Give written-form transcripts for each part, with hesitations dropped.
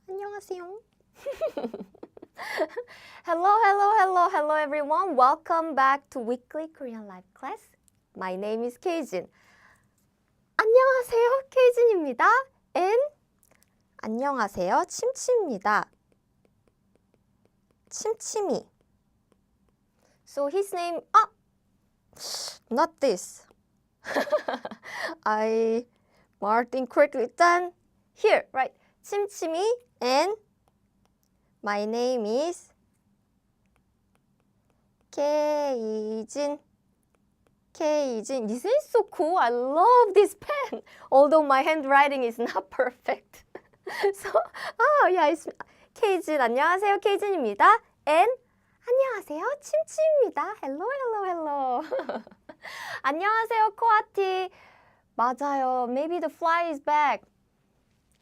안녕하세요. Hello everyone. Welcome back to Weekly Korean Live class. My name is Keijin. 안녕하세요, 케이진입니다. And 안녕하세요, 침침입니다. 침침이. So his name, not this. I marked incorrectly. Then here, right? 침침이 and my name is 케이진. Keijin. This is so cool. I love this pen. Although my handwriting is not perfect. So, it's Keijin. 안녕하세요, 케이진입니다. And 안녕하세요, 침침입니다. Hello. 안녕하세요, 코아티. 맞아요. Maybe the fly is back.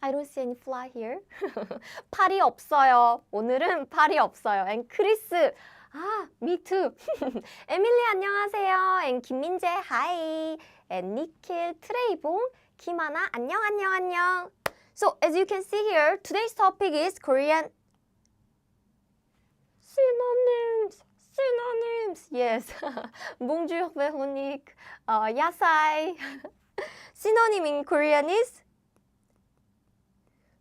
I don't see any fly here. 팔이 없어요. 오늘은 팔이 없어요. And 크리스. me too. 에밀리 안녕하세요. And 김민재 hi. And 니킬, 트레이봉, 김하나 안녕. So as you can see here, today's topic is Korean synonyms. Yes. Bonjour, Véronique. 야사이. Synonym in Korean is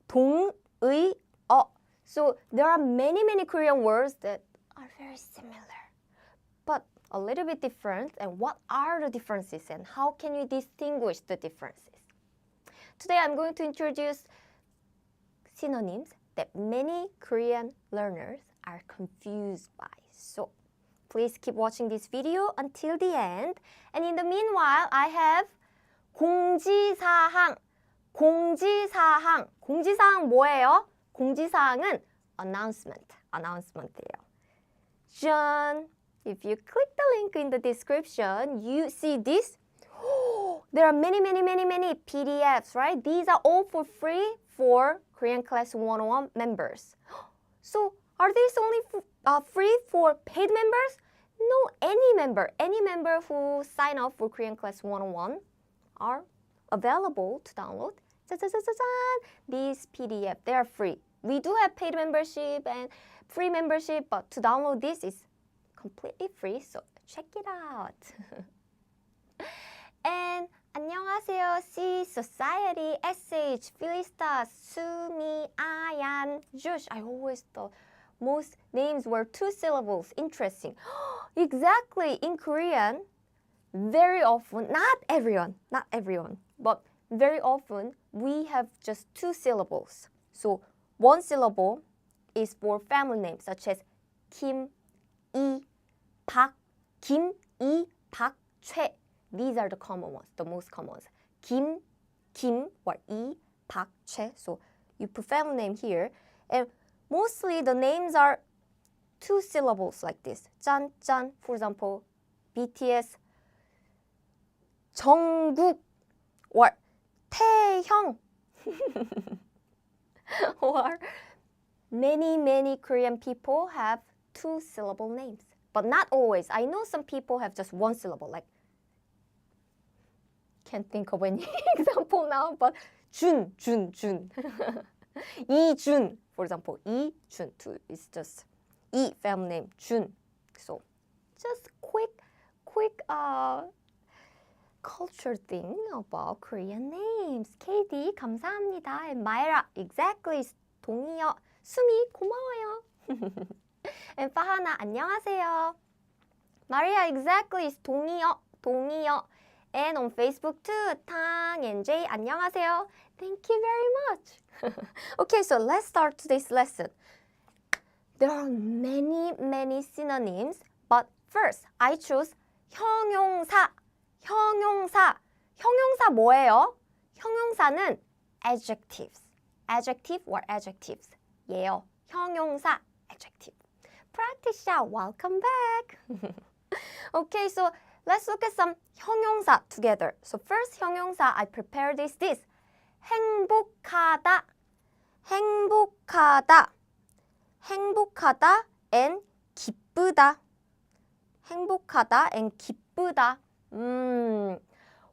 동의어. So there are many Korean words that are very similar, but a little bit different. And what are the differences and how can you distinguish the differences? Today I'm going to introduce synonyms that many Korean learners are confused by. So please keep watching this video until the end. And in the meanwhile, I have 공지사항. 공지사항 뭐예요? 공지사항은 announcement이에요. John, if you click the link in the description, you see this. There are many PDFs, right? These are all for free for Korean Class 101 members. So, are these only free for paid members? No, any member who sign up for Korean Class 101 are available to download. These PDF, they are free. We do have paid membership and free membership, but to download this is completely free, so check it out. And 안녕하세요, C Society, SH, Philista, Sumi, Ayan, Jush. I always thought most names were 2 syllables. Interesting. Exactly, in Korean, very often, not everyone, but very often we have just 2 syllables. So 1 syllable is for family names such as Kim, 이, 박, 김, 이, 박, 최. These are the common ones, the most common ones. Kim, or 이, 박, 최. So you put family name here. And mostly the names are 2 syllables like this. 짠, 짠. For example, BTS, 정국, or 태형. Or many Korean people have 2 syllable names, but not always. I know some people have just 1 syllable, like, can't think of any example now, but Jun. 이준, for example, 이준 too is just 이 family name, Jun. So just quick culture thing about Korean names. KD 감사합니다. And Myra, exactly, 동의어. 수미 고마워요. And 파하나 안녕하세요. Maria, exactly, 동의어. And on Facebook too, Tang and Jay 안녕하세요. Thank you very much. Okay, so let's start today's lesson. There are many synonyms, but first I chose 형용사. 형용사 뭐예요? 형용사는 adjectives. Adjective or adjectives. 예요. 형용사, adjective. Practice out. Welcome back. Okay, so let's look at some 형용사 together. So first 형용사 I prepared is this. 행복하다 and 기쁘다. 행복하다 and 기쁘다.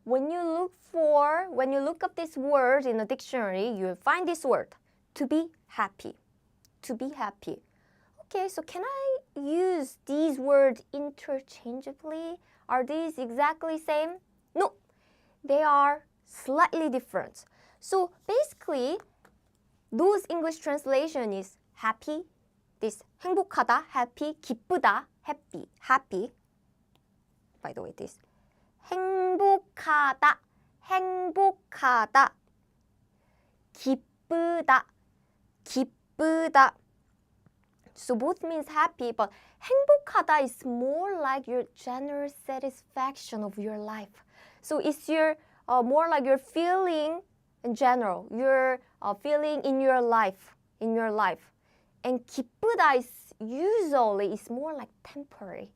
When you look up this word in a dictionary, you'll find this word, to be happy. To be happy. Okay, so can I use these words interchangeably? Are these exactly same? No, they are slightly different. So basically, those English translation is happy, this 행복하다, happy, 기쁘다, happy, happy. By the way, this 행복하다, 행복하다, 기쁘다, 기쁘다. So both means happy, but 행복하다 is more like your general satisfaction of your life. So it's your more like your feeling in general, your feeling in your life, And 기쁘다 is usually is more like temporary,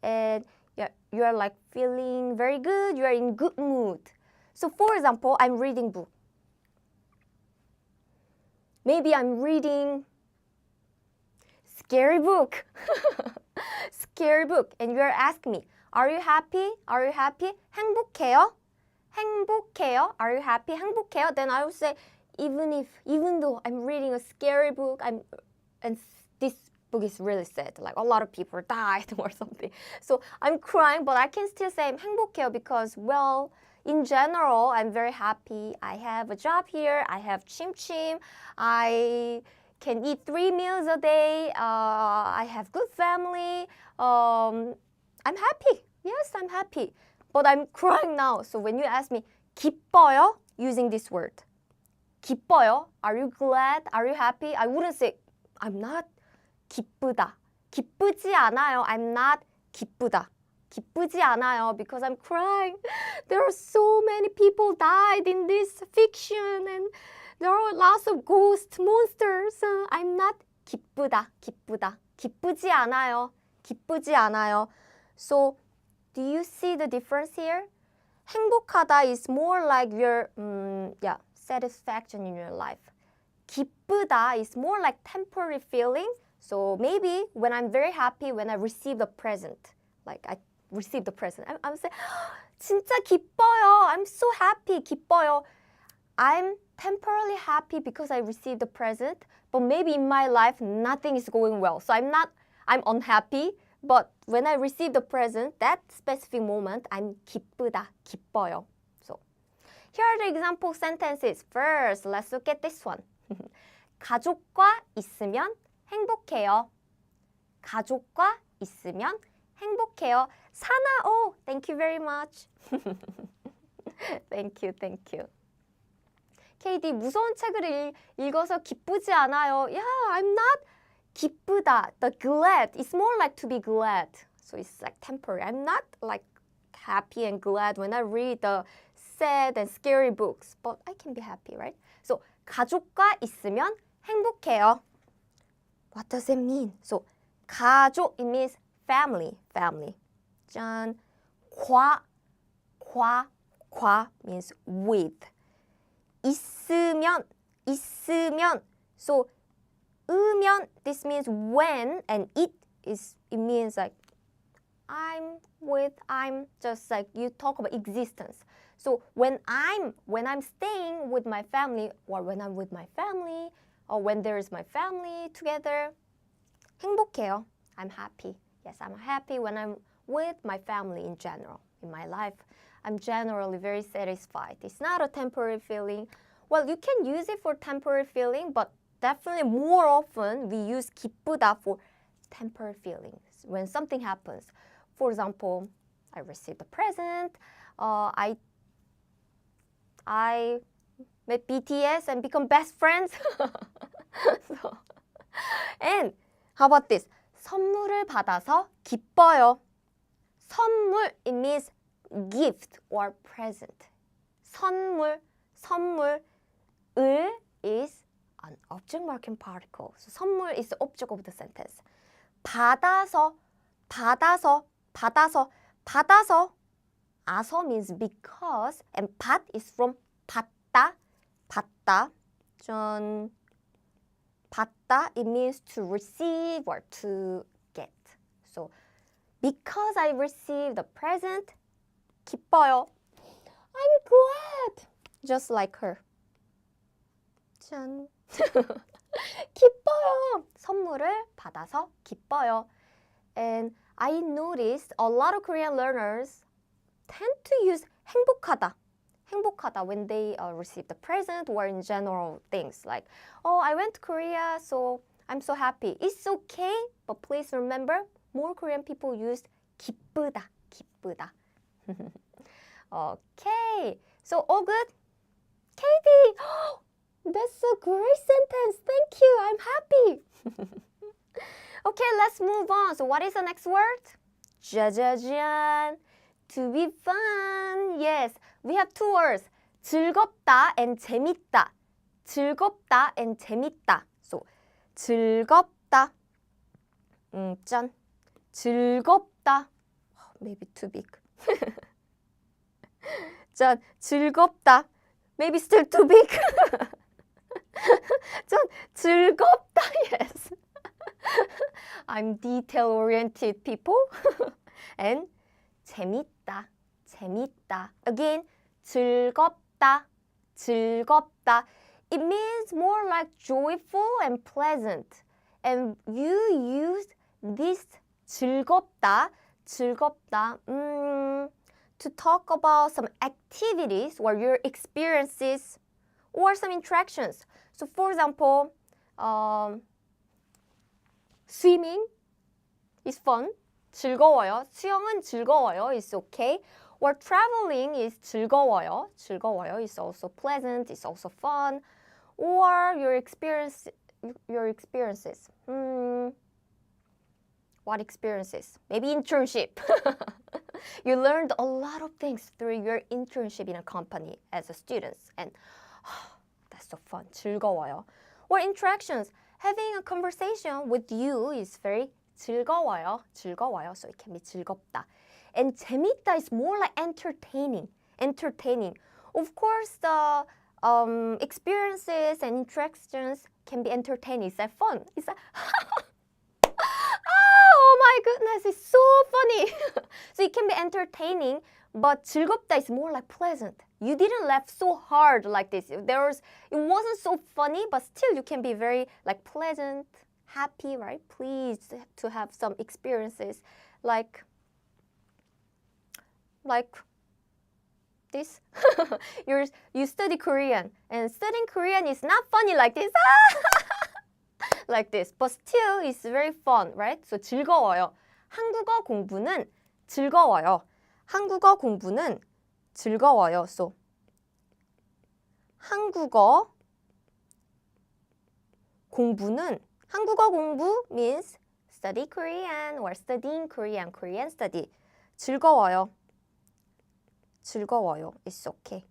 and you're like feeling very good. You are in good mood. So for example, I'm reading book. Maybe I'm reading scary book. Scary book. And you're asking me, are you happy? Are you happy? 행복해요? 행복해요? Are you happy? 행복해요? Then I would say, even though I'm reading a scary book, and this book is really sad. Like a lot of people died or something. So I'm crying, but I can still say 행복해요 because, well, in general, I'm very happy. I have a job here. I have chim. I can eat 3 meals a day. I have good family. I'm happy. Yes, I'm happy. But I'm crying now. So when you ask me, 기뻐요? Using this word. 기뻐요? Are you glad? Are you happy? I wouldn't say, I'm not 기쁘다. 기쁘지 않아요. I'm not 기쁘다. 기쁘지 않아요 because I'm crying. There are so many people died in this fiction and there are lots of ghost monsters. I'm not 기쁘다. 기쁘지 않아요. 기쁘지 않아요. So, do you see the difference here? 행복하다 is more like your satisfaction in your life. 기쁘다 is more like temporary feeling. So maybe when I'm very happy when I receive the present, like I receive the present, I'm saying, 진짜 기뻐요. I'm so happy. 기뻐요. I'm temporarily happy because I received the present, but maybe in my life nothing is going well. So I'm unhappy, but when I receive the present, that specific moment, I'm 기쁘다, 기뻐요. So here are the example sentences. First, let's look at this one. 가족과 있으면 행복해요. 가족과 있으면 행복해요. 사나, oh, thank you very much. Thank you. KD, 무서운 책을 읽어서 기쁘지 않아요. Yeah, I'm not 기쁘다. The glad, it's more like to be glad. So it's like temporary. I'm not like happy and glad when I read the sad and scary books. But I can be happy, right? So 가족과 있으면 행복해요. What does it mean? So 가족, it means family. 짠. 과 means with. 있으면. So 으면, this means when, and it means like I'm just like you talk about existence. So when I'm staying with my family, or when I'm with my family, or when there is my family together, 행복해요. I'm happy. Yes, I'm happy when I'm with my family in general. In my life, I'm generally very satisfied. It's not a temporary feeling. Well, you can use it for temporary feeling, but definitely more often we use 기쁘다 for temporary feelings. When something happens, for example, I received a present, I met BTS and become best friends. And how about this? 선물을 받아서 기뻐요. 선물, it means gift or present. 선물, 을 is an object marking particle. So 선물 is the object of the sentence. 받아서. 아서 means because, and 받 is from 받다. 받다, it means to receive or to get. So because I received the present, 기뻐요. I'm glad. Just like her. 짠. 기뻐요. 선물을 받아서 기뻐요. And I noticed a lot of Korean learners tend to use 행복하다. 행복하다 when they receive the present or in general things like, oh, I went to Korea, so I'm so happy. It's okay, but please remember, more Korean people use 기쁘다, 기쁘다. Okay, so all good? Katie, that's a great sentence. Thank you, I'm happy. Okay, let's move on. So what is the next word? 짜자잔. To be fun. Yes, we have two words. 즐겁다 and 재밌다. 즐겁다 and 재밌다. So, 즐겁다. 짠. 즐겁다. Maybe too big. 짠. 즐겁다. Maybe still too big. 짠. 즐겁다. Yes. I'm detail-oriented people. And 재밌다, 재밌다. Again, 즐겁다, 즐겁다. It means more like joyful and pleasant. And you use this 즐겁다, 즐겁다 to talk about some activities or your experiences or some interactions. So for example, swimming is fun. 즐거워요. 수영은 즐거워요. It's okay. Or traveling is 즐거워요. 즐거워요. It's also pleasant. It's also fun. Or your experiences. What experiences? Maybe internship. You learned a lot of things through your internship in a company as a student. And that's so fun. 즐거워요. Or interactions. Having a conversation with you is very 즐거워요. 즐거워요. So it can be 즐겁다. And 재밌다 is more like entertaining. Entertaining. Of course, the experiences and interactions can be entertaining. Is that fun? Is that oh my goodness, it's so funny. So it can be entertaining, but 즐겁다 is more like pleasant. You didn't laugh so hard like this. It wasn't so funny, but still you can be very like pleasant, happy, right? Pleased to have some experiences like this. You study Korean, and studying Korean is not funny like this. Like this, but still it's very fun, right? So 즐거워요. 한국어 공부는 즐거워요. 한국어 공부는 즐거워요. So 한국어 공부 means study Korean or studying Korean, Korean study. 즐거워요. 즐거워요. It's okay.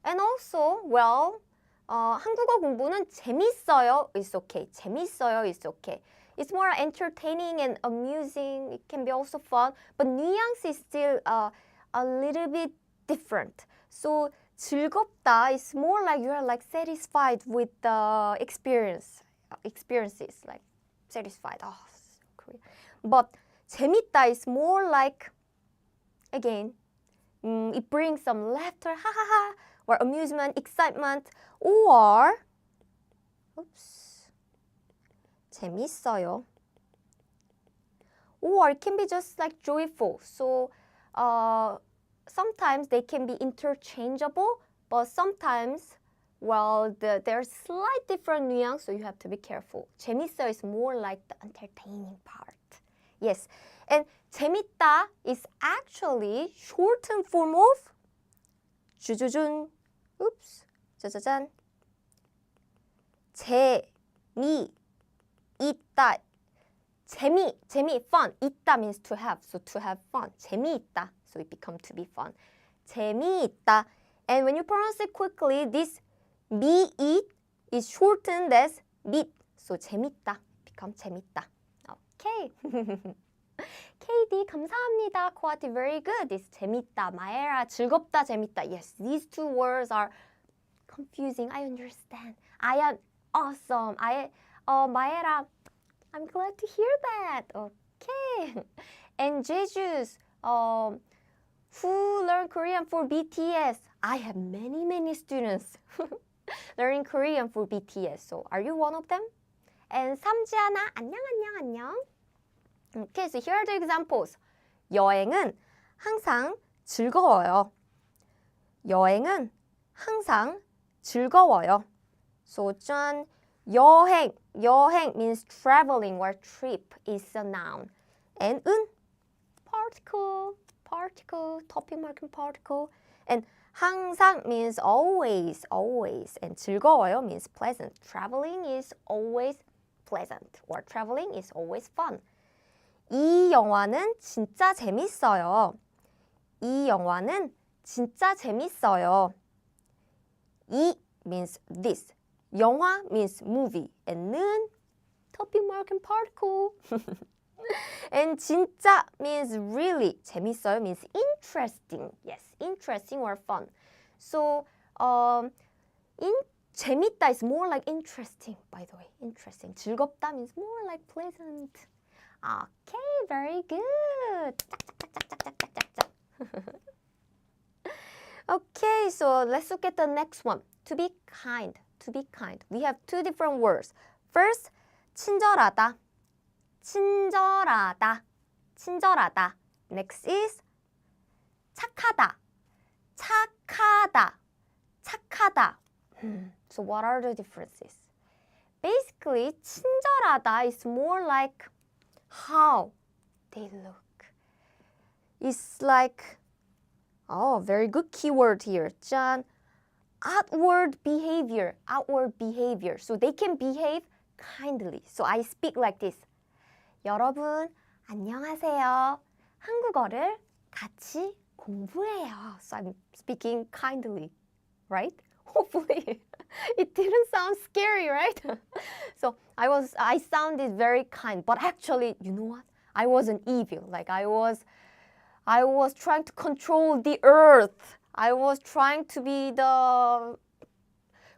And also, well, 한국어 공부는 재밌어요. It's okay. 재밌어요. It's okay. It's more entertaining and amusing. It can be also fun, but nuance is still a little bit different. So 즐겁다 is more like you are like satisfied with the experiences, like satisfied. Oh, Korea. But 재밌다 is more like, again, it brings some laughter, ha ha ha, or amusement, excitement, or 재밌어요. Or it can be just like joyful. So sometimes they can be interchangeable, but sometimes, well, there's slight different nuance, so you have to be careful. 재밌어요 is more like the entertaining part. Yes, and 재밌다 is actually shortened form of 주주준. Oops. 짜자잔. 재미있다. 재미, fun. 있다 means to have, so to have fun. 재미있다, so it becomes to be fun. 재미있다. And when you pronounce it quickly, this 미잇 is shortened as 밑, so 재밌다 becomes 재밌다. Okay. KD 감사합니다. Quality very good. This 재밌다, 마에라, 즐겁다, 재밌다. Yes, these two words are confusing. I understand. 아얀, awesome. 마에라, I'm glad to hear that. Okay. And Jeju's who learn Korean for BTS. I have many students learning Korean for BTS. So are you one of them? And 삼지아나 안녕. Okay, so here are the examples. 여행은 항상 즐거워요. 여행은 항상 즐거워요. So 짠, 여행 means traveling or trip is a noun. And 은, particle, topic marking particle. And 항상 means always. And 즐거워요 means pleasant. Traveling is always pleasant or traveling is always fun. 이 영화는 진짜 재밌어요. 이 영화는 진짜 재밌어요. 이 means this. 영화 means movie. And 는 topic marking particle. And 진짜 means really. 재밌어요 means interesting. Yes, interesting or fun. So 재밌다 is more like interesting, by the way. Interesting. 즐겁다 means more like pleasant. Okay, very good. Okay, so let's look at the next one. To be kind. We have two different words. First, 친절하다. Next is 착하다. So what are the differences? Basically, 친절하다 is more like how they look. It's like, very good keyword here. 짠. Outward behavior. So they can behave kindly. So I speak like this. 여러분, 안녕하세요. 한국어를 같이 공부해요. So I'm speaking kindly, right? Hopefully it didn't sound scary, right? So I sounded very kind, but actually, you know what? I wasn't evil. Like I was trying to control the earth. I was trying to be the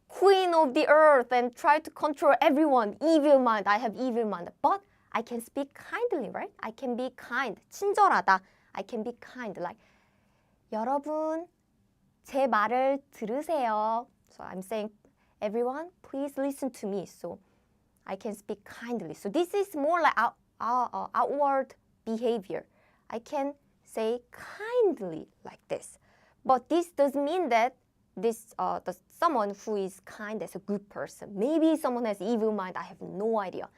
queen of the earth and try to control everyone. Evil mind. I have evil mind. But I can speak kindly, right? I can be kind. 친절하다. I can be kind. Like, 여러분, 제 말을 들으세요. So I'm saying, everyone, please listen to me. So I can speak kindly. So this is more like outward behavior. I can say kindly like this. But this doesn't mean that someone who is kind is a good person. Maybe someone has evil mind. I have no idea.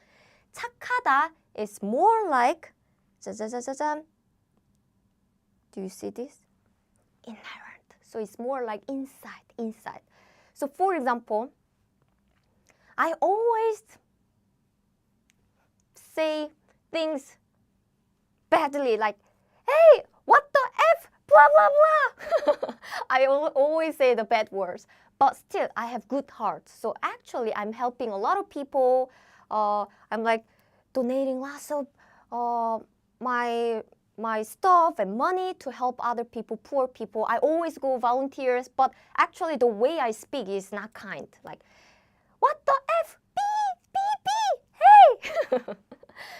착하다 is more like 짜자자자잔. Do you see this? Inherent. So it's more like inside. So for example, I always say things badly like, hey, what the F? Blah, blah, blah. I always say the bad words. But still, I have good heart. So actually, I'm helping a lot of people. I'm like donating lots of my stuff and money to help other people, poor people. I always go volunteers, but actually the way I speak is not kind. Like, what the F? Hey!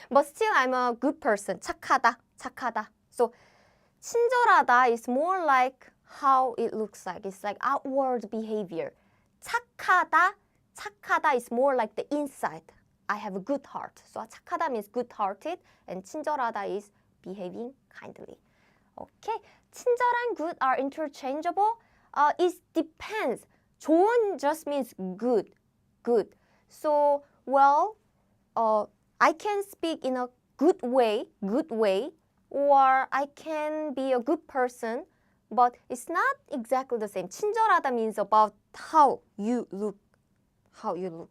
But still, I'm a good person. 착하다. So 친절하다 is more like how it looks like. It's like outward behavior. 착하다 is more like the inside. I have a good heart. So 착하다 means good-hearted, and 친절하다 is behaving kindly. Okay, 친절한 good are interchangeable. It depends. 좋은 just means good. So, well, I can speak in a good way, or I can be a good person, but it's not exactly the same. 친절하다 means about how you look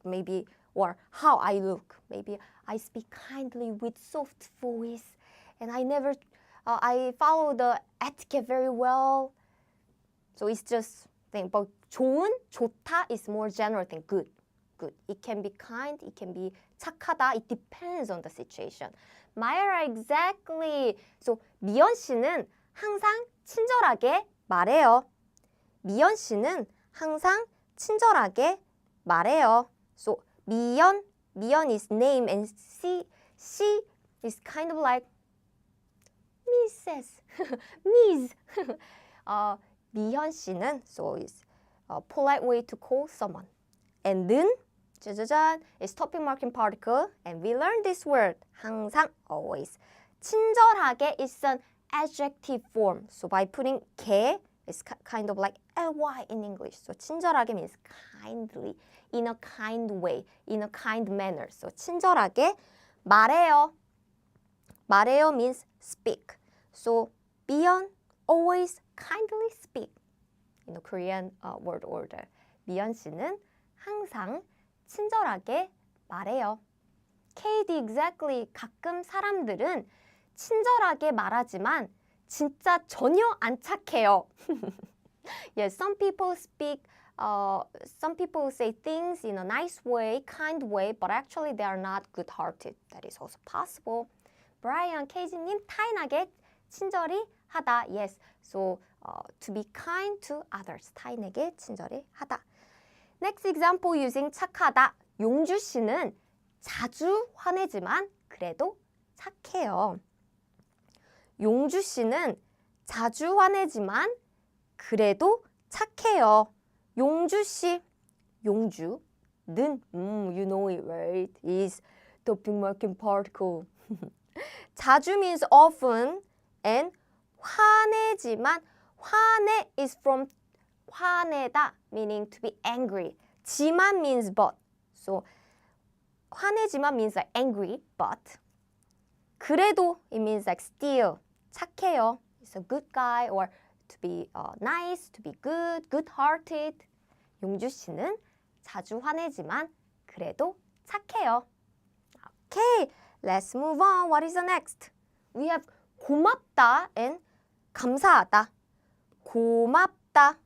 maybe, or how I look. Maybe I speak kindly with soft voice, and I follow the etiquette very well. So it's just thing. But 좋다 is more general thing. Good. It can be kind. It can be 착하다. It depends on the situation. Myra, exactly. So 미연 씨는 항상 친절하게 말해요. 미연 씨는 항상 친절하게 말해요. So 미연 is name, and she is kind of like Mrs. Miss. 미현 씨는 so is a polite way to call someone. And 는 짜자잔 is topic marking particle and we learned this word 항상 always. 친절하게 is an adjective form. So by putting 게 it's kind of like ly in English. So 친절하게 means kindly, in a kind way, in a kind manner. So 친절하게 말해요. 말해요 means speak. So 미연 always kindly speak. In the Korean word order. 미연 씨는 항상 친절하게 말해요. KD exactly 가끔 사람들은 친절하게 말하지만 진짜 전혀 안 착해요. Yes, some people say things in a nice way, kind way, but actually they are not good-hearted. That is also possible. Brian, KG님, 타인에게 친절히 하다. Yes, so to be kind to others. 타인에게 친절히 하다. Next example using 착하다. 용주 씨는 자주 화내지만 그래도 착해요. 용주 씨는 자주 화내지만 그래도 착해요. 용주 씨, 용주는 you know it right, is topic marking particle. 자주 means often and 화내지만 화내 is from 화내다 meaning to be angry. 지만 means but. So 화내지만 means like angry but. 그래도 it means like still. 착해요. He's a good guy or to be nice, to be good, good-hearted. 용주 씨는 자주 화내지만 그래도 착해요. Okay, let's move on. What is the next? We have 고맙다 and 감사하다. 고맙다,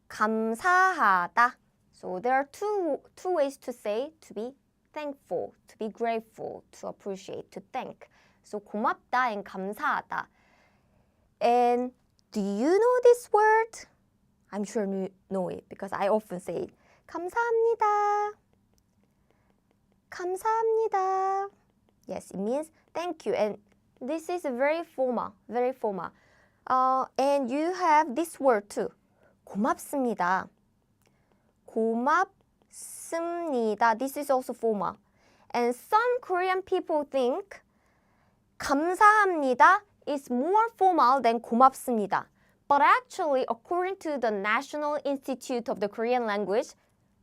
감사하다. So there are two ways to say to be thankful, to be grateful, to appreciate, to thank. So 고맙다 and 감사하다. And do you know this word? I'm sure you know it because I often say it. 감사합니다. 감사합니다. Yes, it means thank you. And this is very formal, very formal. And you have this word too. 고맙습니다. 고맙습니다. This is also formal. And some Korean people think 감사합니다 is more formal than 고맙습니다. But actually, according to the National Institute of the Korean Language,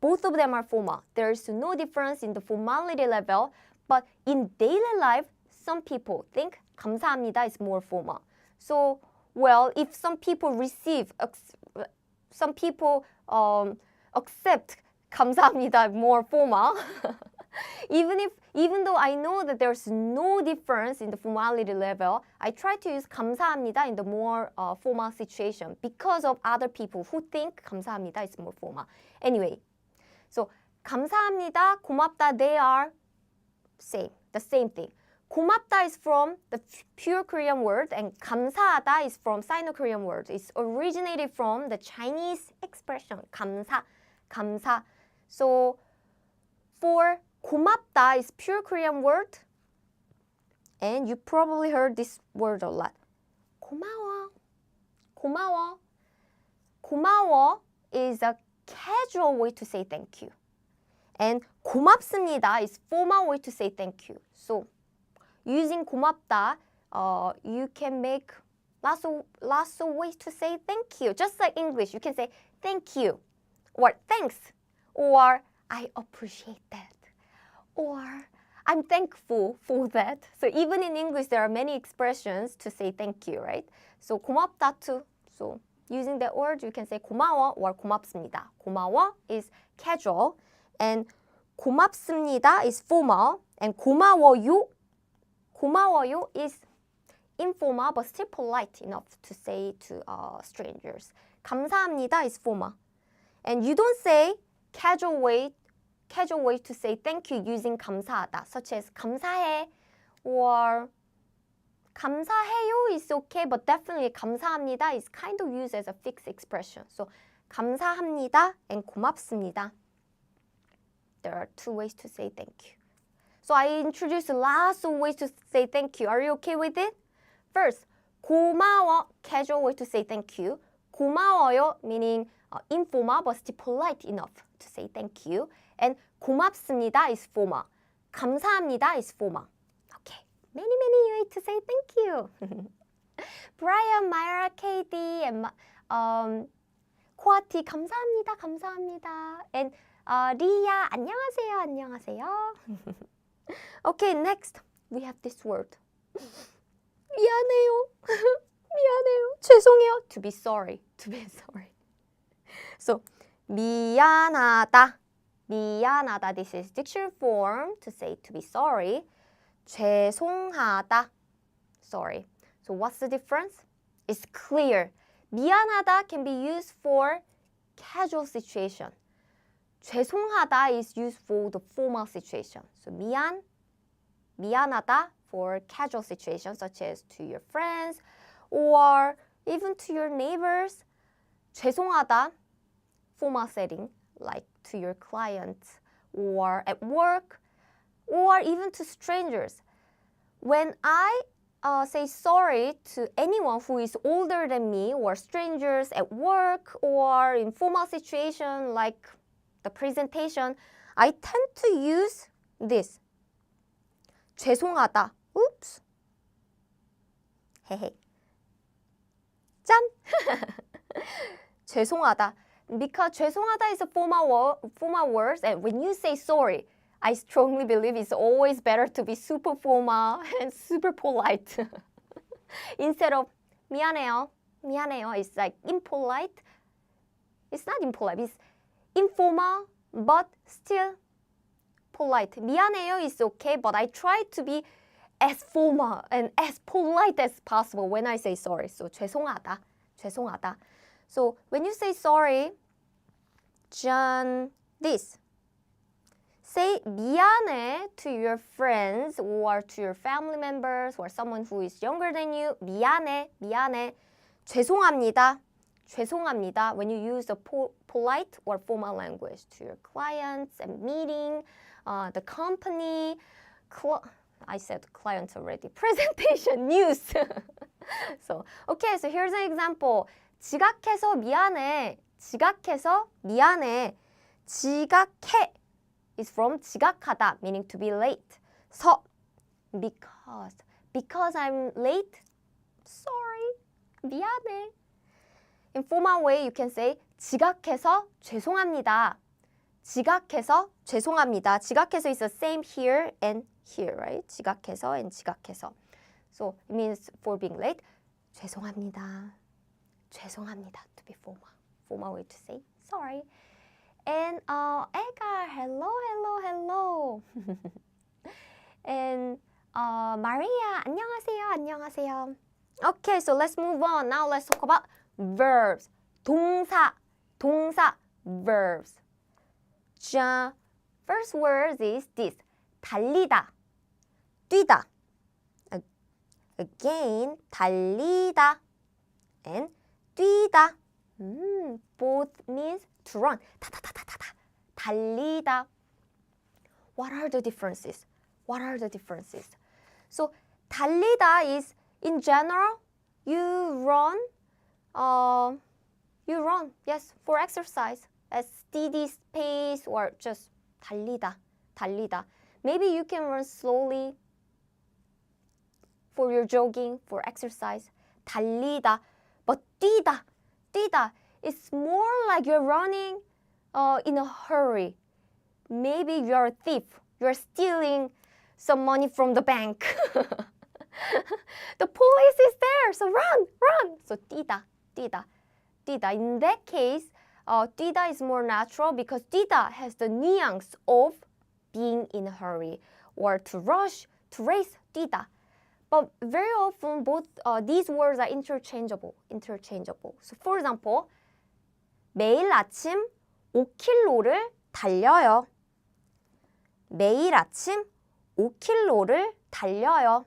both of them are formal. There is no difference in the formality level. But in daily life, some people think 감사합니다 is more formal. So, well, if some people accept 감사합니다 more formal, even though I know that there's no difference in the formality level, I try to use 감사합니다 in the more formal situation because of other people who think 감사합니다 is more formal. Anyway, so 감사합니다, 고맙다, they are the same thing. 고맙다 is from the pure Korean word and 감사하다 is from Sino-Korean word. It's originated from the Chinese expression 감사. So for 고맙다 is pure Korean word and you probably heard this word a lot. 고마워 is a casual way to say thank you. And 고맙습니다 is formal way to say thank you. So using 고맙다, you can make lots of ways to say thank you. Just like English, you can say thank you, or thanks, or I appreciate that, or I'm thankful for that. So even in English, there are many expressions to say thank you, right? So 고맙다 too. So using that word, you can say 고마워 or 고맙습니다. 고마워 is casual, and 고맙습니다 is formal, and 고마워요 is informal but still polite enough to say to strangers. 감사합니다 is formal. And you don't say casual way to say thank you using 감사하다, such as 감사해 or 감사해요 is okay, but definitely 감사합니다 is kind of used as a fixed expression. So 감사합니다 and 고맙습니다. There are two ways to say thank you. So I introduced lots of ways to say thank you. Are you okay with it? First, 고마워, casual way to say thank you. 고마워요, meaning informal but still polite enough to say thank you. And 고맙습니다 is formal. 감사합니다 is formal. Okay, many ways to say thank you. Brian, Myra, Katie, and 코아티 감사합니다. And 리아, 안녕하세요. Okay, next we have this word. 미안해요. 죄송해요. To be sorry. So, 미안하다. This is dictionary form to say to be sorry. 죄송하다. Sorry. So, what's the difference? It's clear. 미안하다 can be used for casual situation. 죄송하다 is used for the formal situation. So, 미안하다 for casual situations such as to your friends or even to your neighbors. 죄송하다, formal setting, like to your clients or at work or even to strangers. When I say sorry to anyone who is older than me or strangers at work or in formal situation like the presentation, I tend to use this. 죄송하다. Oops. 헤헤. 짠! 죄송하다. Because 죄송하다 is a formal word, and when you say sorry, I strongly believe it's always better to be super formal and super polite. Instead of 미안해요. It's like impolite. It's not impolite. It's informal, but still polite. 미안해요 is okay, but I try to be as formal and as polite as possible when I say sorry. So 죄송하다. So when you say sorry, this. Say 미안해 to your friends or to your family members or someone who is younger than you. 미안해. 죄송합니다. When you use the polite or formal language to your clients and meeting, the company, I said clients already. Presentation, news. So here's an example. 지각해서 미안해. 지각해 is from 지각하다, meaning to be late. So, because I'm late, sorry, 미안해. In formal way, you can say 지각해서 죄송합니다. 지각해서 is the same here and here, right? 지각해서 and 지각해서. So it means for being late. 죄송합니다. To be formal way to say sorry. And Ega, hello. And Maria, 안녕하세요. Okay, so let's move on. Now let's talk about verbs. 동사, verbs. First word is this. 달리다, 뛰다. Again, 달리다 and 뛰다. Both means to run. 달리다. What are the differences? So, 달리다 is, in general, you run, yes, for exercise, at steady pace or just 달리다. Maybe you can run slowly for your jogging, for exercise. 달리다. But 뛰다. It's more like you're running in a hurry. Maybe you're a thief. You're stealing some money from the bank. The police is there, so run. So 뛰다. In that case, 뛰다 is more natural because 뛰다 has the nuance of being in a hurry or to rush, to race, 뛰다. But very often, both these words are interchangeable. So, for example, 매일 아침 5km를 달려요. 매일 아침 5km를 달려요.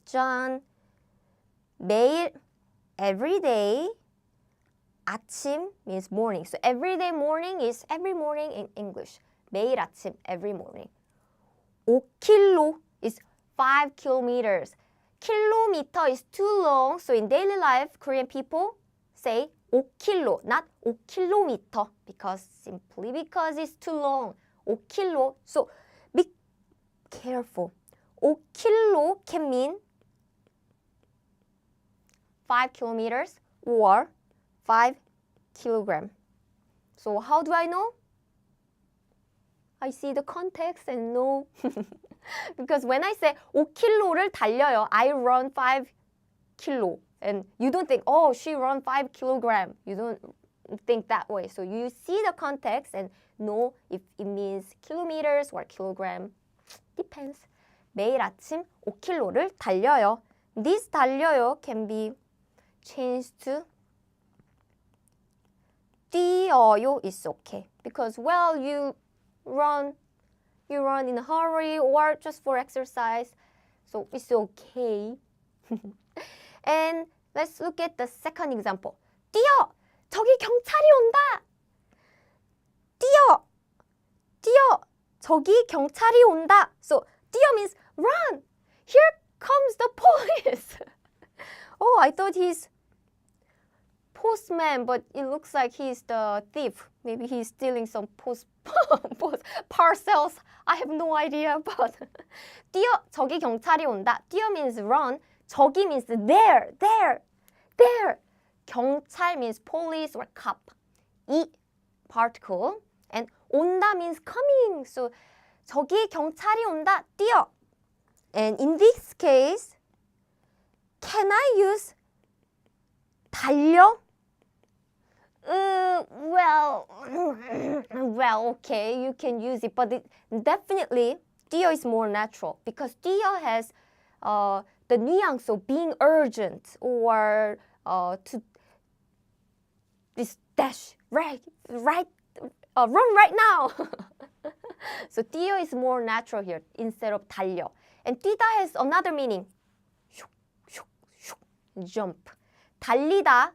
짠. 매일, every day. 아침 means morning. So, everyday morning is every morning in English. 매일 아침, every morning. 5km is 5 kilometers. kilometer is too long. So in daily life, Korean people say 5km, not 5km, simply because it's too long. 5km. So be careful. 5km can mean 5 kilometers or 5 kilogram. So how do I know? I see the context and know. Because when I say 5km를 달려요, I run 5km. And you don't think, oh, she run 5 kilogram. You don't think that way. So you see the context and know if it means kilometers or kilogram. Depends. 매일 아침 5km를 달려요. This 달려요 can be changed to 뛰어요 is okay. Because, well, you run in a hurry or just for exercise. So it's okay. And let's look at the second example. 뛰어! 저기 경찰이 온다! 뛰어! 저기 경찰이 온다! So 뛰어 means run! Here comes the police! Oh, I thought he's postman, but it looks like he's the thief. Maybe he's stealing some parcels. I have no idea, but 뛰어! 저기 경찰이 온다. 뛰어 means run. 저기 means there. 경찰 means police or cop. 이 particle. And 온다 means coming. So 저기 경찰이 온다. 뛰어. And in this case, can I use 달려? Well, okay, you can use it, but definitely 뛰어 is more natural because 뛰어 has the nuance of being urgent or to this dash run right now. So 뛰어 is more natural here instead of 달려. And 뛰다 has another meaning. Jump. 달리다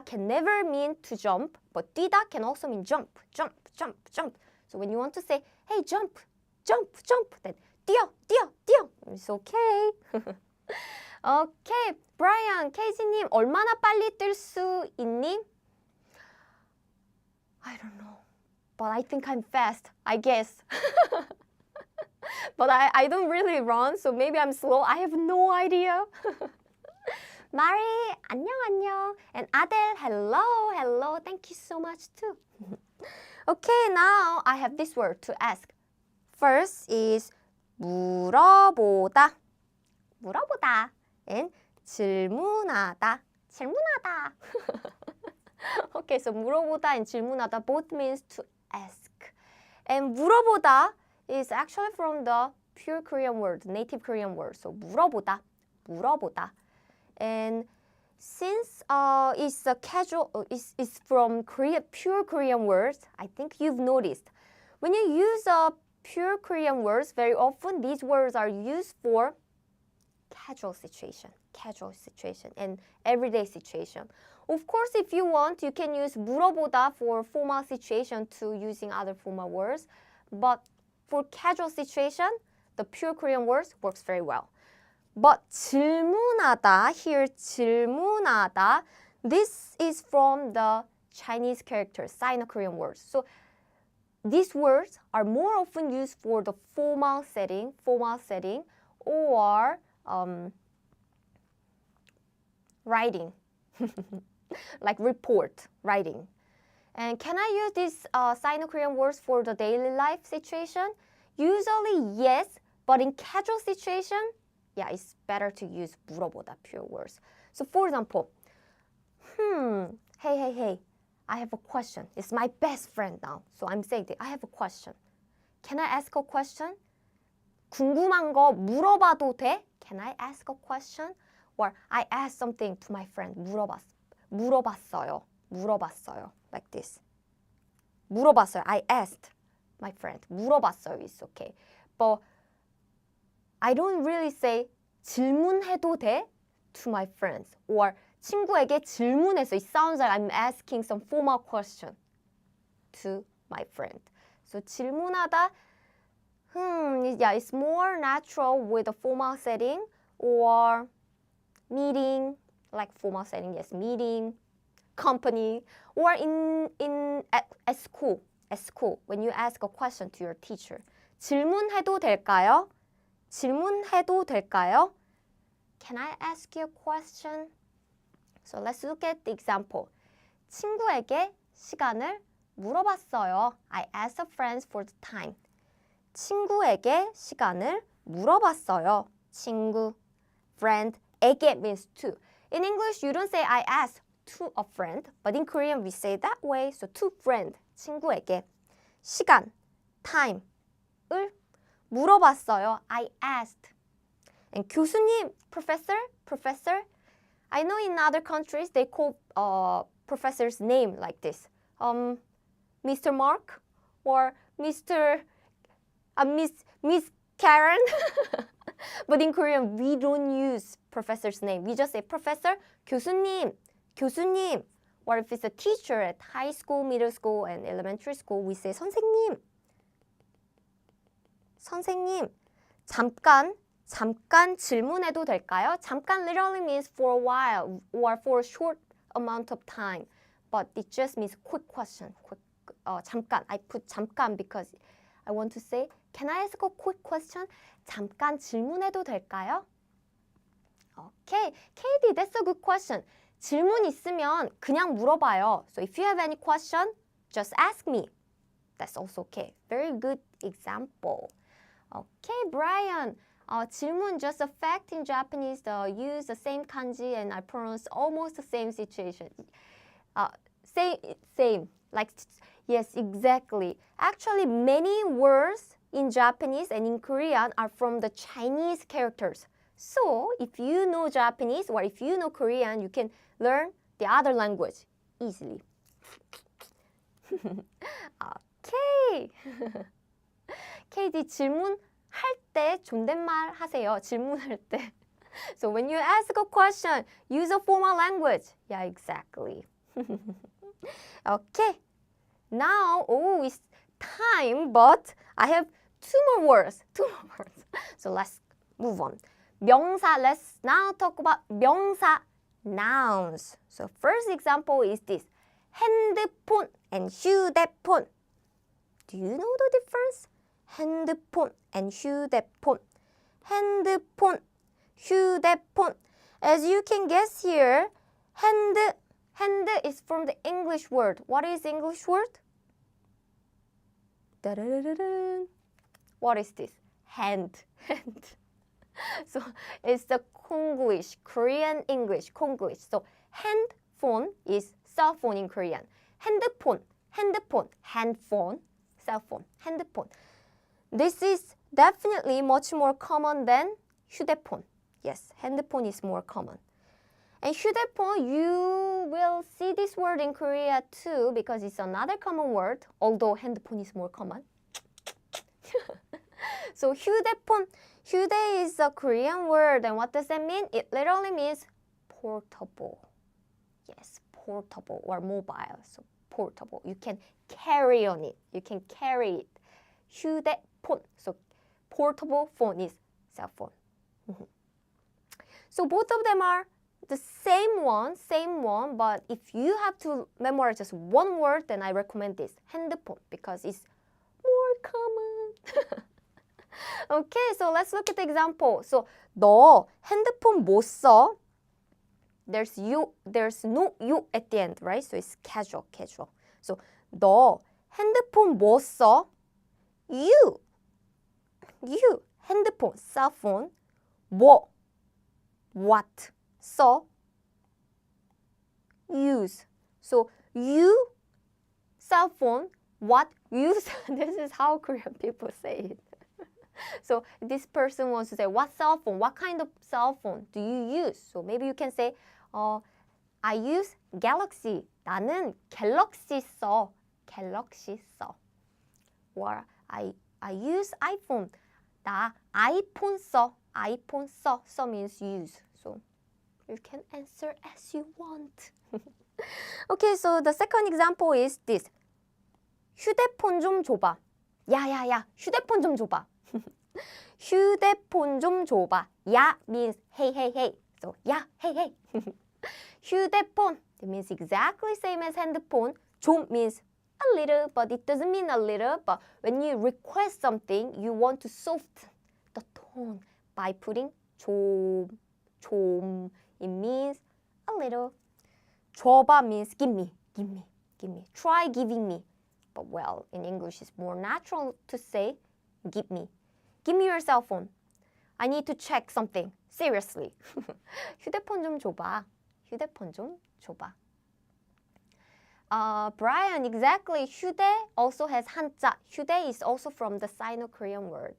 can never mean to jump, but 뛰다 can also mean jump. So when you want to say, hey, jump, then 뛰어. It's okay. Okay, Brian, 케이지님, 얼마나 빨리 뛸 수 있니? I don't know, but I think I'm fast, I guess. But I don't really run, so maybe I'm slow. I have no idea. Mari, 안녕. And Adele, hello. Thank you so much too. Okay, now I have this word to ask. First is 물어보다. And 질문하다. Okay, so 물어보다 and 질문하다 both means to ask. And 물어보다 is actually from the pure Korean word, native Korean word. So 물어보다. And since it's a casual, it's from pure Korean words, I think you've noticed. When you use pure Korean words, very often these words are used for casual situation and everyday situation. Of course, if you want, you can use 물어보다 for formal situation to using other formal words. But for casual situation, the pure Korean words works very well. But 질문하다, here 질문하다, this is from the Chinese characters, Sino-Korean words. So these words are more often used for the formal setting or writing, like report, writing. And can I use these Sino-Korean words for the daily life situation? Usually yes, but in casual situation, yeah, it's better to use 물어보다 pure words. So for example, hey, I have a question. It's my best friend now. So I'm saying that I have a question. Can I ask a question? 궁금한 거 물어봐도 돼? Can I ask a question? Or I asked something to my friend. 물어봤어요. Like this. 물어봤어요. I asked my friend. 물어봤어요 is okay. But I don't really say 질문해도 돼 to my friends or 친구에게 질문해서. It sounds like I'm asking some formal question to my friend. So 질문하다, yeah, it's more natural with a formal setting or meeting, like formal setting, yes, meeting, company, or at school, when you ask a question to your teacher. 질문해도 될까요? 질문해도 될까요? Can I ask you a question? So let's look at the example. 친구에게 시간을 물어봤어요. I asked a friend for the time. 친구에게 시간을 물어봤어요. 친구, friend, 에게 means to. In English, you don't say I asked to a friend, but in Korean we say that way. So to friend, 친구에게 시간, time을 물어봤어요. I asked. And 교수님, professor. I know in other countries they call professor's name like this. Mr. Mark or Miss Karen. But in Korean, we don't use professor's name. We just say professor, 교수님. Or if it's a teacher at high school, middle school, and elementary school, we say 선생님. 잠깐 질문해도 될까요? 잠깐 literally means for a while or for a short amount of time. But it just means quick question. 잠깐. I put 잠깐 because I want to say, can I ask a quick question? 잠깐 질문해도 될까요? Okay, Katie, that's a good question. 질문 있으면 그냥 물어봐요. So if you have any question, just ask me. That's also okay. Very good example. Okay, Brian. 질문, just a fact in Japanese, use the same kanji and I pronounce almost the same situation. Same. Like, yes, exactly. Actually, many words in Japanese and in Korean are from the Chinese characters. So, if you know Japanese or if you know Korean, you can learn the other language easily. Okay. KD, 질문할 때 존댓말 하세요. 질문할 때. So, when you ask a question, use a formal language. Yeah, exactly. Okay. Now, it's time, but I have two more words. So let's move on. 명사, let's now talk about 명사, nouns. So first example is this. 핸드폰 and 휴대폰. Do you know the difference? 핸드폰 and 휴대폰. 핸드폰, 휴대폰. As you can guess here, hand is from the English word. What is English word? What is this? Hand. So it's the Konglish, Korean English, Konglish. So handphone is cell phone in Korean. 핸드폰, handphone, cell phone, 핸드폰. This is definitely much more common than 휴대폰. Yes, 핸드폰 is more common. And 휴대폰, you will see this word in Korea too because it's another common word, although 핸드폰 is more common. So 휴대폰, 휴대 is a Korean word, and what does that mean? It literally means portable. Yes, portable or mobile. So portable. You can carry on it. You can carry it. 휴대폰. So portable phone is cell phone. So both of them are the same one, but if you have to memorize just one word, then I recommend this, 핸드폰, because it's more common. Okay, so let's look at the example. So, 너 핸드폰 못 써? There's no you at the end, right? So it's casual. So, 너 핸드폰 못 써? You, 핸드폰, cell phone, 뭐, what, 써, use. So you, cell phone, what, use. This is how Korean people say it. So this person wants to say, what cell phone? What kind of cell phone do you use? So maybe you can say, I use Galaxy. 나는 갤럭시 써. Or I use iPhone. 나 아이폰 써. 써 means use. So you can answer as you want. Okay, so the second example is this. 휴대폰 좀 줘봐. 야야야, 휴대폰 좀 줘봐. 휴대폰 좀 줘봐. 야 means hey, hey, hey. So, 야, hey, hey. 휴대폰, it means exactly same as handphone. 좀 means a little, but it doesn't mean a little. But when you request something, you want to soften the tone by putting 좀. It means a little. 줘봐 means give me. Try giving me. But well, in English, it's more natural to say give me. Give me your cell phone. I need to check something. Seriously. 휴대폰 좀 줘봐. 휴대폰 좀 줘봐. Brian, exactly. 휴대 also has 한자. 휴대 is also from the Sino-Korean word.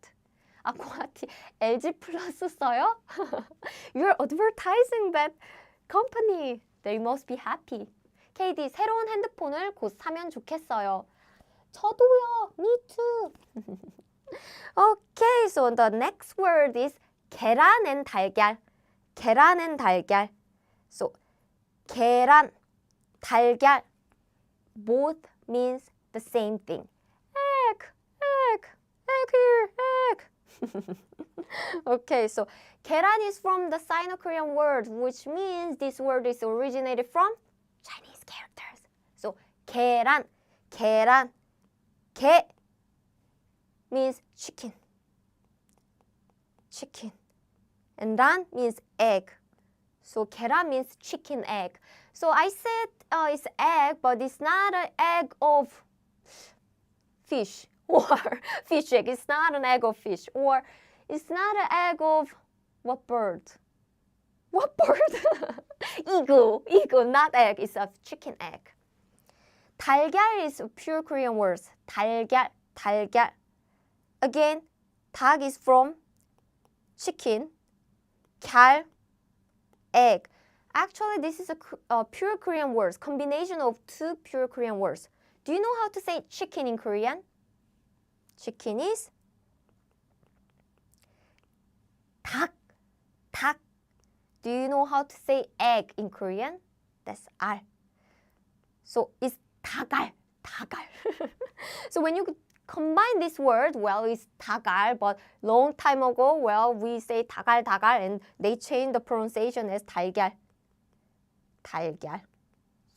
아쿠아티, LG 플러스 써요? You're advertising that company. They must be happy. KD, 새로운 핸드폰을 곧 사면 좋겠어요. 저도요. Me too. Okay, so the next word is 계란 and 달걀. 계란 and 달걀. So, 계란, 달걀, both means the same thing. Egg here, egg. Okay, so 계란 is from the Sino-Korean word, which means this word is originated from Chinese characters. So, 계란, 게 means chicken. And ran means egg. So 계란 means chicken egg. So I said it's egg, but it's not an egg of fish or fish egg. It's not an egg of fish, or it's not an egg of what bird? What bird? Eagle, not egg. It's a chicken egg. 달걀 is a pure Korean word. 달걀. Again, 닭 is from chicken. 걀, egg. Actually, this is a pure Korean word, combination of two pure Korean words. Do you know how to say chicken in Korean? Chicken is 닭. Do you know how to say egg in Korean? That's 알. So it's 닭알. So when you combine this word, well, it's 닭알, but long time ago, well, we say 닭알, and they changed the pronunciation as 달걀.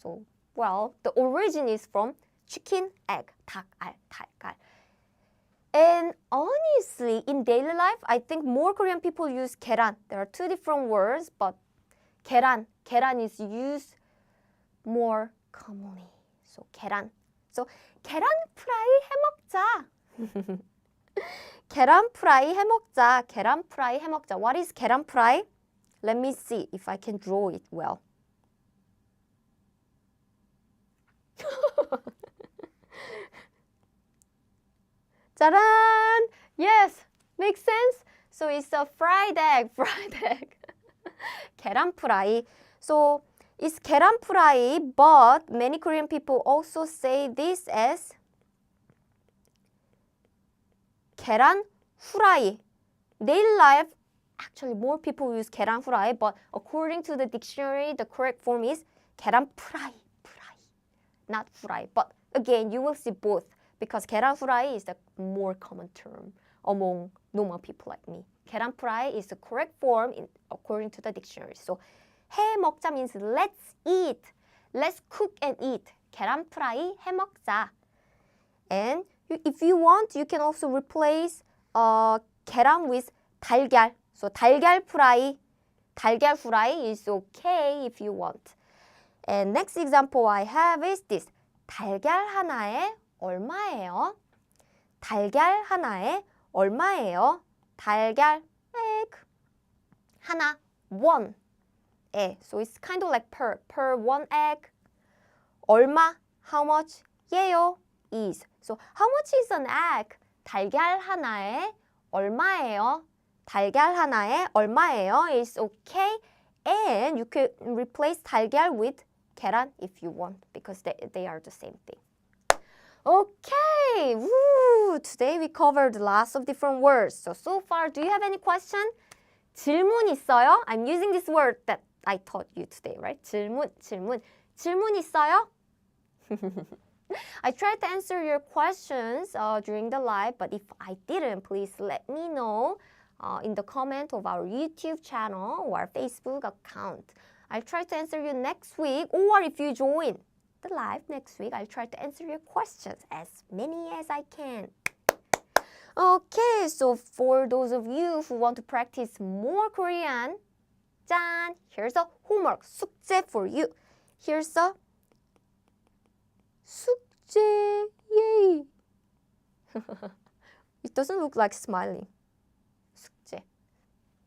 So, well, the origin is from chicken, egg, 닭알. And honestly, in daily life, I think more Korean people use 계란. There are two different words, but 계란 is used more commonly. So, 계란. So, 계란 프라이 해먹자. 계란 프라이 해먹자. What is 계란 프라이? Let me see if I can draw it well. 짜란! Yes, makes sense. So it's a fried egg. 계란 프라이. So it's 계란 프라이, but many Korean people also say this as 계란 후라이. Daily life, actually more people use 계란 후라이, but according to the dictionary, the correct form is 계란 프라이. Not 후라이. But again, you will see both because 계란 후라이 is the more common term among normal people like me. 계란 프라이 is the correct form according to the dictionary. So 해 먹자 means let's eat. Let's cook and eat. 계란 프라이 해 먹자. And if you want, you can also replace 계란 with 달걀. So 달걀 프라이, 달걀 후라이 is okay if you want. And next example I have is this. 달걀 하나에 얼마예요? 달걀 하나에 얼마예요? 달걀, egg. 하나, one. So it's kind of like per one egg. 얼마, how much? 예요, is. So how much is an egg? 달걀 하나에 얼마예요? 달걀 하나에 얼마예요? is okay. And you can replace 달걀 with 계란 if you want because they are the same thing. Okay, woo! Today we covered lots of different words. So far, do you have any question? 질문 있어요? I'm using this word that I taught you today, right? 질문 있어요? I tried to answer your questions during the live, but if I didn't, please let me know in the comment of our YouTube channel or our Facebook account. I'll try to answer you next week, or if you join the live next week, I'll try to answer your questions as many as I can. Okay, so for those of you who want to practice more Korean, 짠! Here's a homework, 숙제 for you. Here's a 숙제, yay! It doesn't look like smiling. 숙제,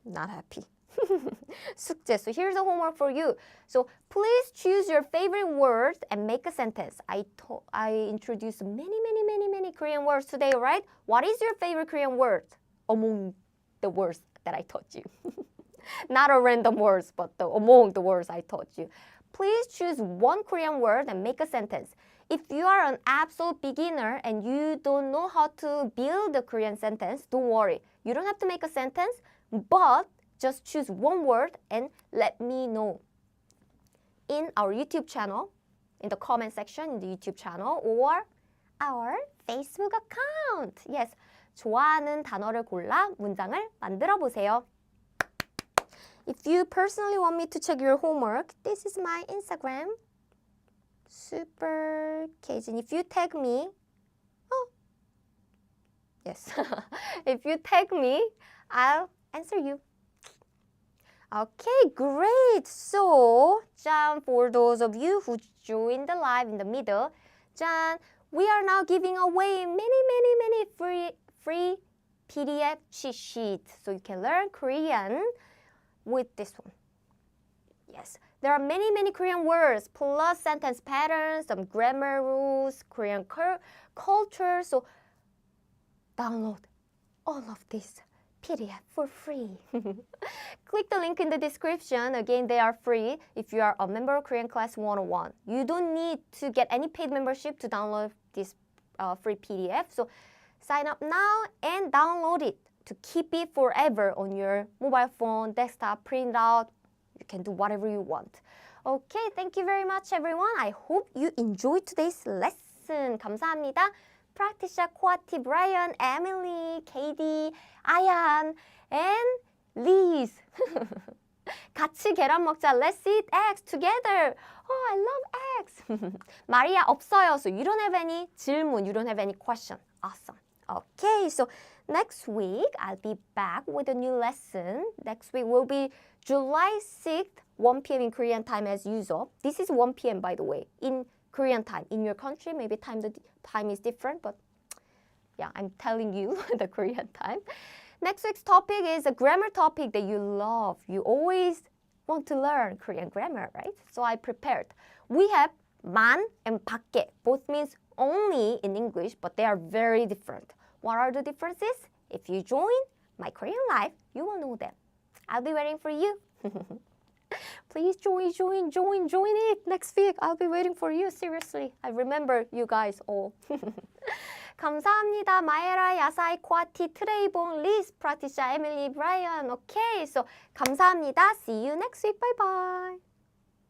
not happy. 숙제. So here's a homework for you. So please choose your favorite word and make a sentence. I introduced many Korean words today, right? What is your favorite Korean word among the words that I taught you? Not a random words, but among the words I taught you. Please choose one Korean word and make a sentence. If you are an absolute beginner and you don't know how to build a Korean sentence, don't worry. You don't have to make a sentence, but just choose one word and let me know in our YouTube channel, in the comment section in the YouTube channel, or our Facebook account. Yes, 좋아하는 단어를 골라 문장을 만들어 보세요. If you personally want me to check your homework, this is my Instagram, Super Kjin. If you tag me, yes, if you tag me, I'll answer you. Okay, great. So, 짠, for those of you who joined the live in the middle, 짠, we are now giving away many free PDF cheat sheets so you can learn Korean with this one. Yes, there are many Korean words plus sentence patterns, some grammar rules, Korean culture. So download all of this PDF for free. Click the link in the description. Again, they are free if you are a member of Korean Class 101. You don't need to get any paid membership to download this free PDF. So sign up now and download it to keep it forever on your mobile phone, desktop, print out. You can do whatever you want. Okay, thank you very much, everyone. I hope you enjoyed today's lesson. 감사합니다. Practice Kwati, Brian, Emily, Katie, Ayan, and Liz. 같이 계란 먹자. Let's eat eggs together. Oh, I love eggs. Maria 없어요. So you don't have any 질문. You don't have any question. Awesome. Okay, so next week I'll be back with a new lesson. Next week will be July 6th, 1 p.m. in Korean time as usual. This is 1 p.m. by the way, in Korean time. In your country, maybe time is different, but yeah, I'm telling you the Korean time. Next week's topic is a grammar topic that you love. You always want to learn Korean grammar, right? So I prepared. We have 만 and 밖에. Both means only in English, but they are very different. What are the differences? If you join my Korean live, you will know them. I'll be waiting for you. Please join it next week. I'll be waiting for you, seriously. I remember you guys all. 감사합니다. 마에라, 야사이, 콰티, 트레이봉, 리스, 프라티샤, 에밀리, 브라이언. Okay, so 감사합니다. See you next week. Bye bye.